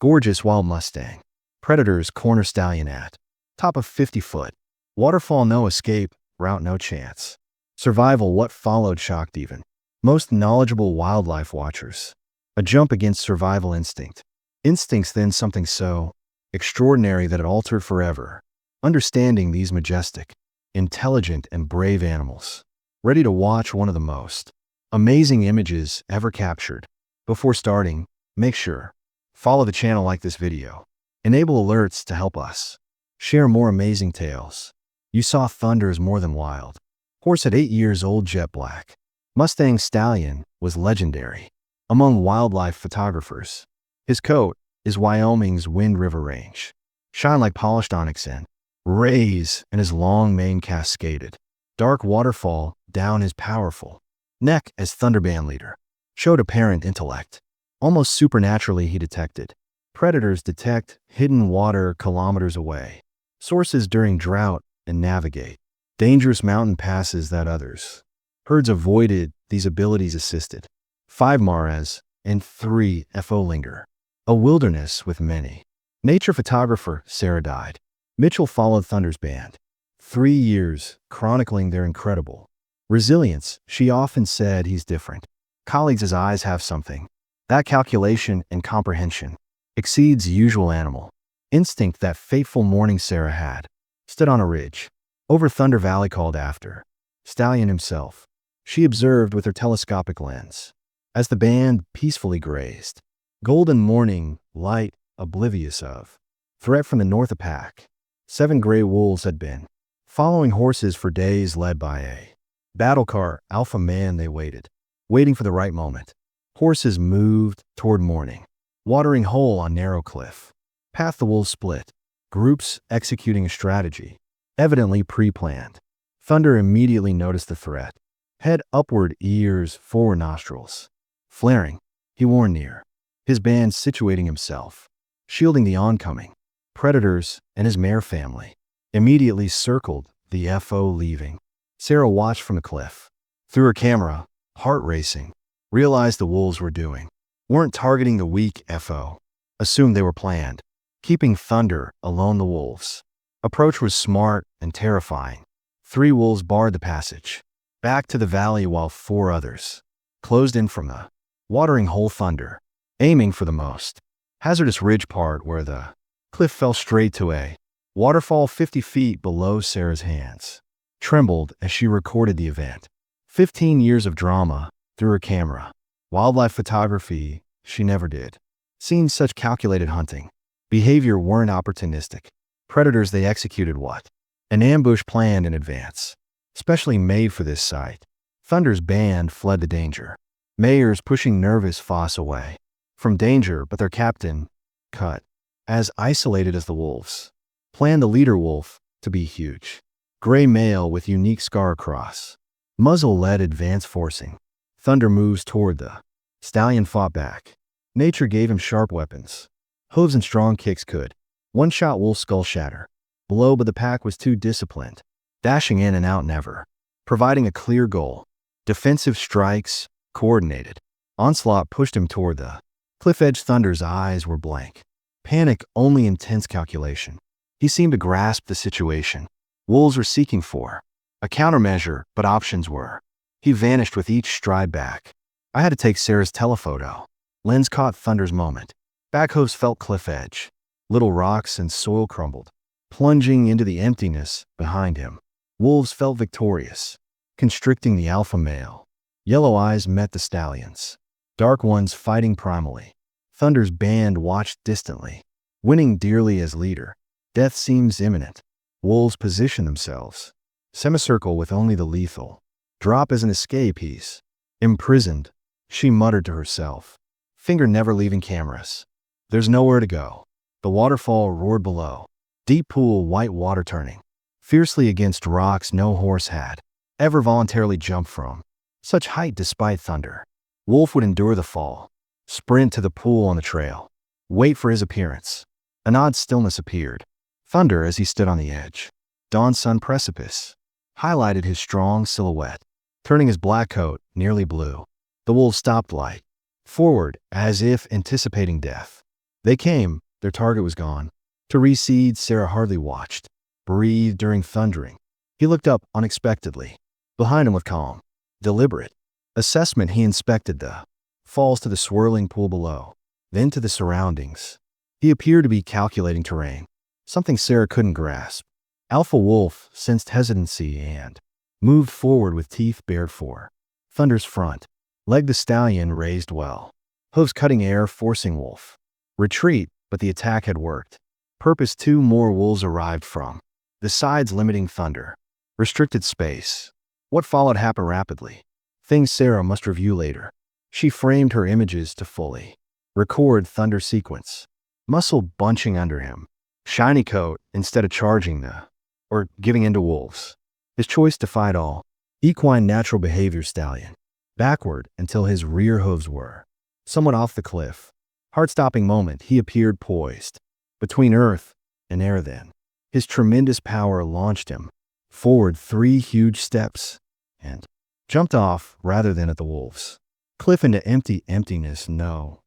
Gorgeous wild Mustang. Predators corner stallion at. Top of 50 foot. Waterfall no escape, route no chance. Survival what followed shocked even most knowledgeable wildlife watchers. A jump against survival instinct. Instincts then something so extraordinary that it altered forever. Understanding these majestic, intelligent, and brave animals. Ready to watch one of the most amazing images ever captured. Before starting, make sure follow the channel, like this video. Enable alerts to help us share more amazing tales. You saw thunder is more than wild. Horse at 8 years old, jet black. Mustang stallion was legendary among wildlife photographers. His coat is Wyoming's Wind River Range. Shine like polished onyx and rays, and his long mane cascaded. Dark waterfall down his powerful neck as Thunderband leader. Showed apparent intellect. Almost supernaturally he detected. Predators detect hidden water kilometers away. Sources during drought and navigate dangerous mountain passes that others. Herds avoided, these abilities assisted. 5 Mares and 3 FO linger. A wilderness with many. Nature photographer Sarah died. Mitchell followed Thunder's band. 3 years, chronicling their incredible resilience. She often said he's different. Colleagues' eyes have something. That calculation and comprehension exceeds usual animal instinct. That fateful morning Sarah had stood on a ridge over Thunder Valley, called after Stallion himself. She observed with her telescopic lens as the band peacefully grazed. Golden morning light, oblivious of threat from the north. A pack 7 gray wolves had been following horses for days, led by a battle car alpha man. They waiting for the right moment. Horses moved toward morning. Watering hole on narrow cliff. Path the wolves split. Groups executing a strategy, evidently pre-planned. Thunder immediately noticed the threat. Head upward, ears forward, nostrils flaring. He wore near. His band situating himself, shielding the oncoming predators, and his mare family immediately circled the FO leaving. Sarah watched from the cliff. Through her camera, heart racing, realized the wolves weren't targeting the weak FO. Assumed they were planned, keeping Thunder alone. The wolves' approach was smart and terrifying. 3 wolves barred the passage back to the valley while 4 others closed in from the watering hole. Thunder aiming for the most hazardous ridge part where the cliff fell straight to a waterfall 50 feet below. Sarah's hands trembled as she recorded the event. 15 years of drama through her camera. Wildlife photography, she never did seen such calculated hunting behavior. Weren't opportunistic predators. They executed what an ambush planned in advance, specially made for this site. Thunder's band fled the danger. Mayors pushing nervous Foss away from danger, but their captain cut as isolated as the wolves. Planned the leader wolf to be huge. Gray male with unique scar across. Muzzle led advance forcing. Thunder moves toward the stallion. Fought back. Nature gave him sharp weapons. Hooves and strong kicks could one-shot wolf skull shatter. Below, but the pack was too disciplined. Dashing in and out, never providing a clear goal. Defensive strikes, coordinated. Onslaught pushed him toward the cliff edge. Thunder's eyes were blank. Panic, only intense calculation. He seemed to grasp the situation. Wolves were seeking for a countermeasure, but options were. He vanished with each stride back. I had to take Sarah's telephoto. Lens caught Thunder's moment. Back hooves felt cliff edge. Little rocks and soil crumbled, plunging into the emptiness behind him. Wolves felt victorious, constricting the alpha male. Yellow eyes met the stallions. Dark ones fighting primally. Thunder's band watched distantly, winning dearly as leader. Death seems imminent. Wolves position themselves. Semicircle with only the lethal. Drop as an escape. He's imprisoned, she muttered to herself. Finger never leaving cameras. There's nowhere to go. The waterfall roared below. Deep pool, white water turning fiercely against rocks no horse had ever voluntarily jumped from. Such height despite Thunder. Wolf would endure the fall. Sprint to the pool on the trail. Wait for his appearance. An odd stillness appeared. Thunder as he stood on the edge. Dawn sun precipice highlighted his strong silhouette, turning his black coat nearly blue. The wolf stopped light. Forward, as if anticipating death. They came, their target was gone. To reseed, Sarah hardly watched. Breathed during thundering. He looked up unexpectedly. Behind him with calm, deliberate assessment, he inspected the falls to the swirling pool below, then to the surroundings. He appeared to be calculating terrain, something Sarah couldn't grasp. Alpha Wolf sensed hesitancy and moved forward with teeth bared for Thunder's front. Leg the stallion raised well. Hooves cutting air, forcing Wolf retreat, but the attack had worked. Purpose: 2 more wolves arrived from the sides, limiting Thunder. Restricted space. What followed happened rapidly. Things Sarah must review later. She framed her images to fully record Thunder sequence. Muscle bunching under him. Shiny coat instead of charging or giving in to wolves. His choice defied all. Equine natural behavior stallion. Backward until his rear hooves were somewhat off the cliff. Heart-stopping moment, he appeared poised between earth and air then. His tremendous power launched him forward 3 huge steps and jumped off rather than at the wolves. Cliff into emptiness, no.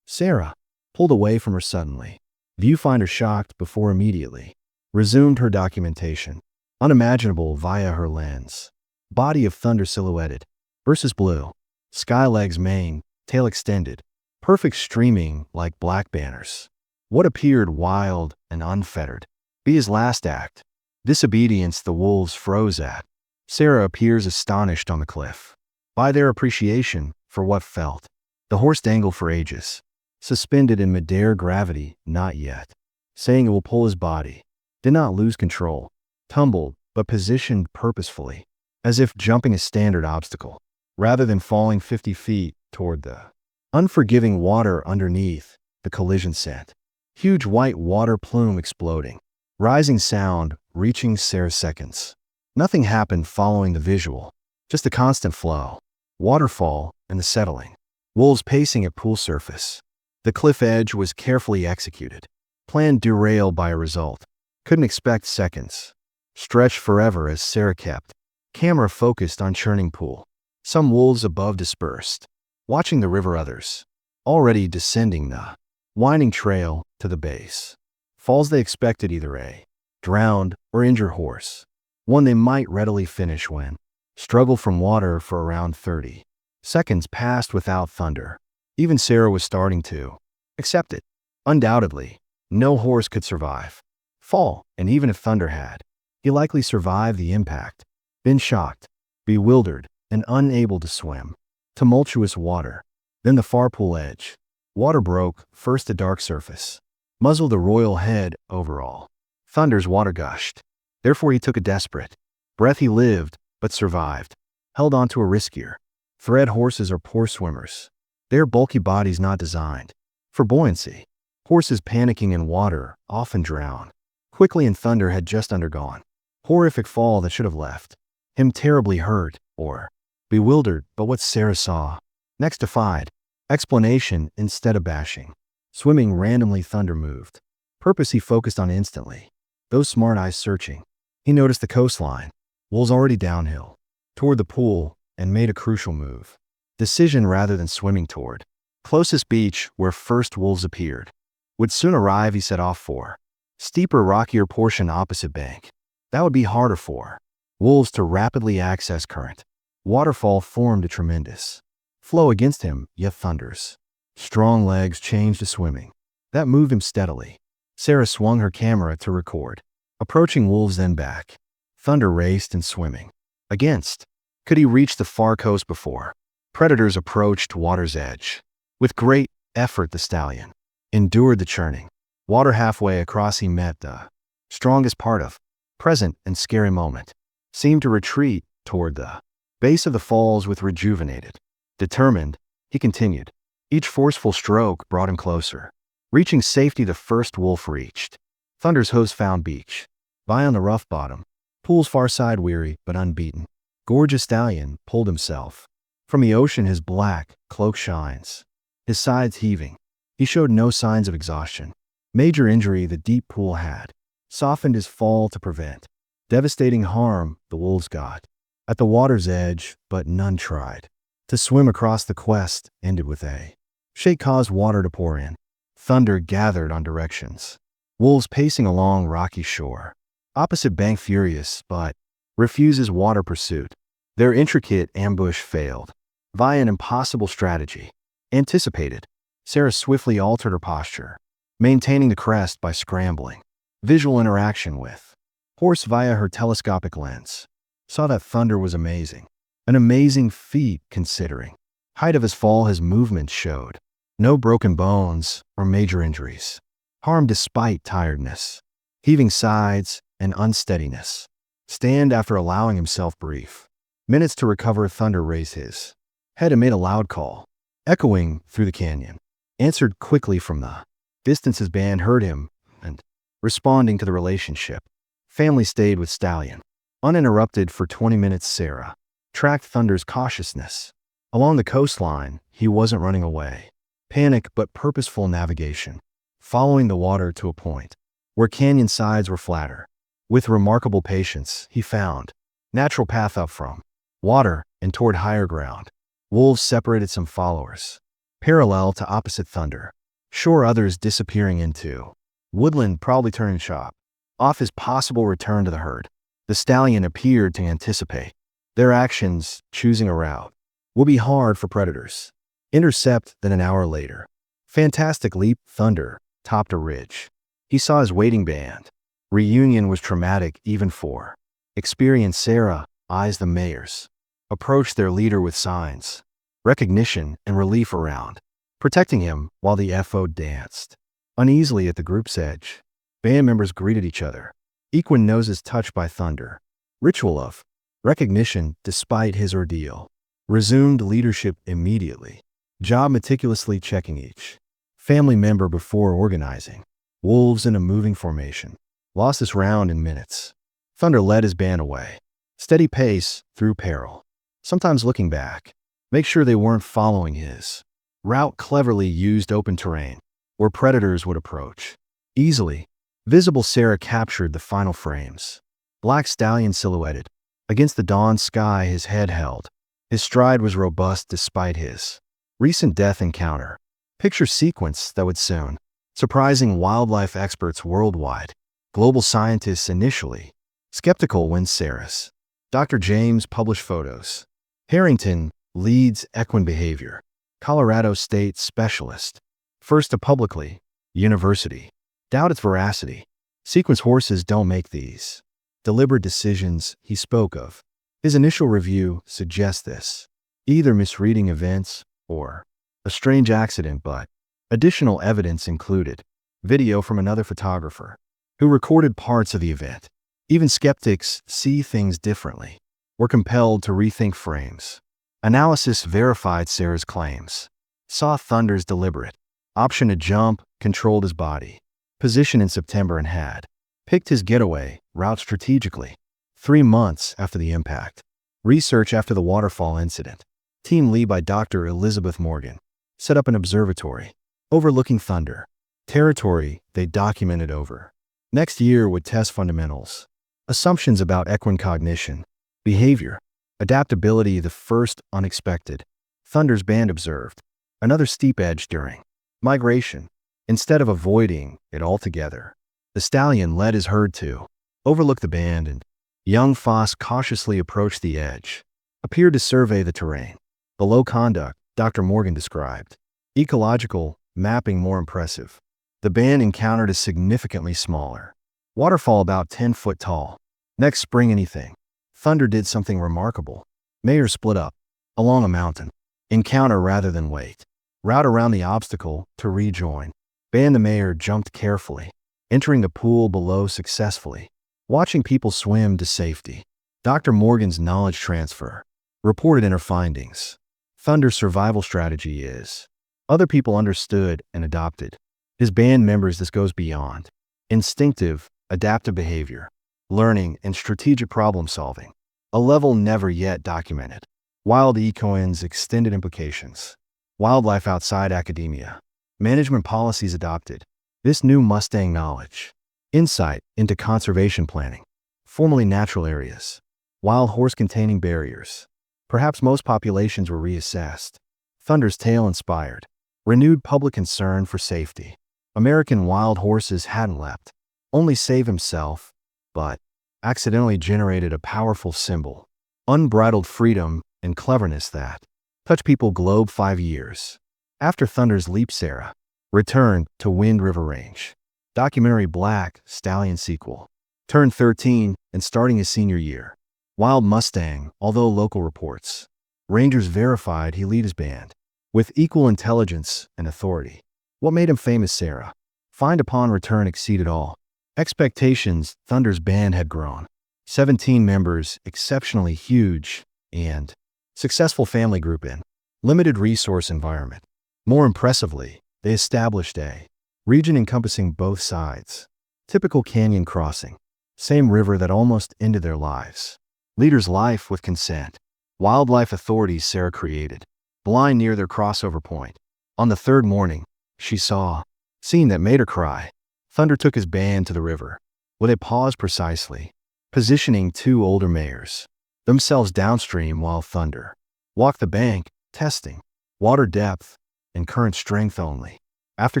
Sarah pulled away from her suddenly. Viewfinder shocked before immediately resumed her documentation. Unimaginable via her lens. Body of Thunder silhouetted versus blue. Sky legs, mane, tail extended. Perfect streaming like black banners. What appeared wild and unfettered. Be his last act. Disobedience the wolves froze at. Sarah appears astonished on the cliff by their appreciation for what felt. The horse dangled for ages. Suspended in midair, gravity, not yet. Saying it will pull his body. Did not lose control. Tumbled, but positioned purposefully. As if jumping a standard obstacle. Rather than falling 50 feet toward the unforgiving water underneath, the collision sent. Huge white water plume exploding. Rising sound, reaching Sarah's seconds. Nothing happened following the visual. Just a constant flow. Waterfall and the settling. Wolves pacing at pool surface. The cliff edge was carefully executed. Plan derailed by a result. Couldn't expect seconds. Stretched forever as Sarah kept camera focused on churning pool. Some wolves above dispersed. Watching the river, others already descending the winding trail to the base. Falls they expected either a drowned or injured horse. One they might readily finish when struggled from water for around 30 seconds passed without Thunder. Even Sarah was starting to accept it. Undoubtedly, no horse could survive fall, and even if Thunder had, he likely survived the impact. Been shocked, bewildered, and unable to swim. Tumultuous water. Then the far pool edge. Water broke, first the dark surface. Muzzled the royal head overall. Thunder's water gushed. Therefore he took a desperate breath. He lived, but survived. Held on to a riskier thread. Horses are poor swimmers. Their bulky bodies not designed for buoyancy. Horses panicking in water often drown quickly, and Thunder had just undergone horrific fall that should have left him terribly hurt or bewildered, but what Sarah saw next defied explanation. Instead of bashing, swimming randomly, Thunder moved. Purpose he focused on instantly. Those smart eyes searching. He noticed the coastline. Wolves already downhill toward the pool and made a crucial move. Decision rather than swimming toward closest beach where first wolves appeared. Would soon arrive, he set off for steeper, rockier portion opposite bank. That would be harder for wolves to rapidly access current. Waterfall formed a tremendous flow against him, yet Thunder's strong legs changed to swimming. That moved him steadily. Sarah swung her camera to record. Approaching wolves, then back. Thunder raced and swimming. Against. Could he reach the far coast before predators approached water's edge? With great effort the stallion endured the churning. Water halfway across he met the strongest part of present and scary moment. Seemed to retreat toward the base of the falls with rejuvenated. Determined, he continued. Each forceful stroke brought him closer. Reaching safety, the first wolf reached. Thunder's hooves found beach. By on the rough bottom. Pool's far side, weary but unbeaten. Gorgeous stallion pulled himself from the ocean. His black cloak shines. His sides heaving. He showed no signs of exhaustion. Major injury the deep pool had softened his fall to prevent devastating harm. The wolves got at the water's edge, but none tried to swim across. The quest ended with a shake caused water to pour in. Thunder gathered on directions. Wolves pacing along rocky shore. Opposite bank furious, but refuses water pursuit. Their intricate ambush failed. Via an impossible strategy. Anticipated. Sarah swiftly altered her posture, maintaining the crest by scrambling. Visual interaction with horse via her telescopic lens. Saw that Thunder was amazing. An amazing feat considering. Height of his fall his movement showed. No broken bones or major injuries. Harm despite tiredness. Heaving sides and unsteadiness. Stand after allowing himself brief. Minutes to recover. Thunder raised his head and made a loud call. Echoing through the canyon. Answered quickly from the distance. His band heard him and, responding to the relationship, family stayed with Stallion. Uninterrupted for 20 minutes. Sarah tracked Thunder's cautiousness. Along the coastline, he wasn't running away. Panic but purposeful navigation. Following the water to a point where canyon sides were flatter. With remarkable patience, he found natural path up from water and toward higher ground. Wolves separated some followers, parallel to opposite Thunder. Sure, others disappearing into woodland, probably turning shop. Off his possible return to the herd. The Stallion appeared to anticipate their actions, choosing a route will be hard for predators. Intercept. Then an hour later. Fantastic leap. Thunder topped a ridge. He saw his waiting band. Reunion was traumatic even for experienced. Sarah eyes the mares. Approached their leader with signs, recognition and relief around, protecting him while the FO danced. Uneasily at the group's edge. Band members greeted each other. Equine noses touched by Thunder. Ritual of recognition despite his ordeal. Resumed leadership immediately. Job meticulously checking each family member before organizing. Wolves in a moving formation. Lost this round in minutes. Thunder led his band away. Steady pace through peril. Sometimes looking back. Make sure they weren't following his route. Cleverly used open terrain where predators would approach. Easily visible. Sarah captured the final frames. Black Stallion silhouetted against the dawn sky, his head held. His stride was robust despite his recent death encounter. Picture sequence that would soon surprising wildlife experts worldwide. Global scientists initially skeptical when Sarah's Dr. James published photos. Harrington leads equine behavior. Colorado State specialist. First to publicly university. Doubt its veracity. Sequence horses don't make these deliberate decisions he spoke of. His initial review suggests this. Either misreading events or a strange accident, but additional evidence included video from another photographer who recorded parts of the event. Even skeptics see things differently. Were compelled to rethink frames. Analysis verified Sarah's claims. Saw Thunder's deliberate option to jump, controlled his body position in September and had picked his getaway route strategically. 3 months after the impact. Research after the waterfall incident. Team lead by Dr. Elizabeth Morgan set up an observatory overlooking Thunder territory they documented over. Next year would test fundamentals, assumptions about equine cognition, behavior, adaptability. The first unexpected. Thunder's band observed another steep edge during migration. Instead of avoiding it altogether, the Stallion led his herd to overlook the band, and young Foss cautiously approached the edge, appeared to survey the terrain. The low conduct, Dr. Morgan described. Ecological mapping more impressive. The band encountered a significantly smaller waterfall about 10 foot tall. Next spring anything. Thunder did something remarkable. Mares split up along a mountain. Encounter rather than wait. Route around the obstacle to rejoin. Band. The mare jumped carefully, entering the pool below successfully. Watching people swim to safety. Dr. Morgan's knowledge transfer reported in her findings. Thunder's survival strategy is other people understood and adopted. His band members, this goes beyond instinctive, adaptive behavior, learning, and strategic problem solving, a level never yet documented. Wild equines extended implications. Wildlife outside academia. Management policies adopted. This new Mustang knowledge. Insight into conservation planning. Formerly natural areas. Wild horse containing barriers. Perhaps most populations were reassessed. Thunder's tale inspired renewed public concern for safety. American wild horses hadn't leapt, only save himself, but accidentally generated a powerful symbol, unbridled freedom and cleverness that touched people globe 5 years. After Thunder's leap, Sarah returned to Wind River Range. Documentary Black Stallion sequel. Turned 13 and starting his senior year. Wild Mustang, although local reports. Rangers verified he lead his band with equal intelligence and authority. What made him famous, Sarah? Find upon return exceeded all expectations. Thunder's band had grown. 17 members, exceptionally huge, and successful family group in limited resource environment. More impressively, they established a region encompassing both sides. Typical canyon crossing. Same river that almost ended their lives. Leader's life with consent. Wildlife authorities Sarah created. Blind near their crossover point. On the third morning, she saw scene that made her cry. Thunder took his band to the river, where they paused precisely, positioning two older mares, themselves downstream while Thunder walked the bank, testing water depth and current strength only. After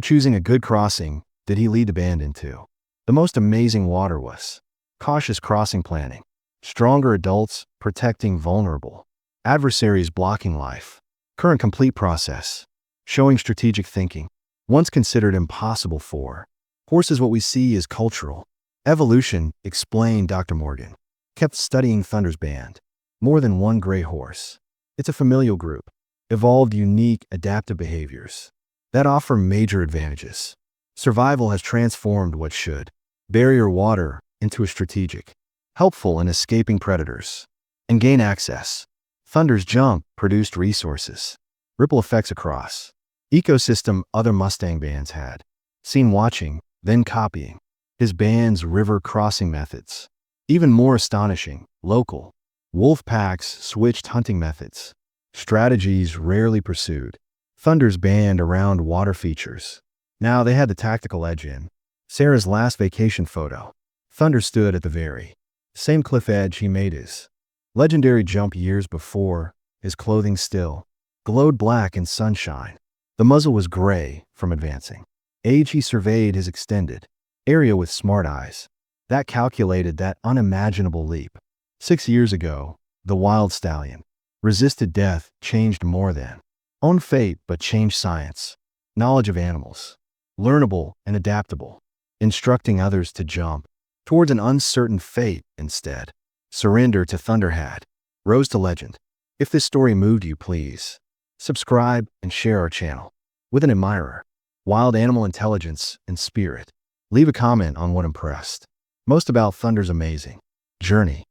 choosing a good crossing, did he lead the band into the most amazing water was cautious crossing planning, stronger adults protecting vulnerable adversaries, blocking life, current complete process, showing strategic thinking, once considered impossible for horses. What we see is cultural evolution, explained Dr. Morgan. Kept studying Thunder's band. More than one gray horse. It's a familial group. Evolved unique adaptive behaviors that offer major advantages. Survival has transformed what should barrier water into a strategic, helpful in escaping predators, and gain access. Thunder's jump produced resources, ripple effects across ecosystem other Mustang bands had seen, watching, then copying his band's river crossing methods. Even more astonishing, local wolf packs switched hunting methods, strategies rarely pursued. Thunder's band around water features. Now they had the tactical edge in. Sarah's last vacation photo. Thunder stood at the very same cliff edge he made his legendary jump years before. His clothing still glowed black in sunshine. The muzzle was gray from advancing age. He surveyed his extended area with smart eyes that calculated that unimaginable leap. 6 years ago, the wild stallion resisted death, changed more than own fate, but changed science, knowledge of animals, learnable and adaptable, instructing others to jump towards an uncertain fate instead. Surrender to Thunder had rose to legend. If this story moved you, please subscribe and share our channel with an admirer. Wild animal intelligence and spirit. Leave a comment on what impressed most about Thunder's amazing journey.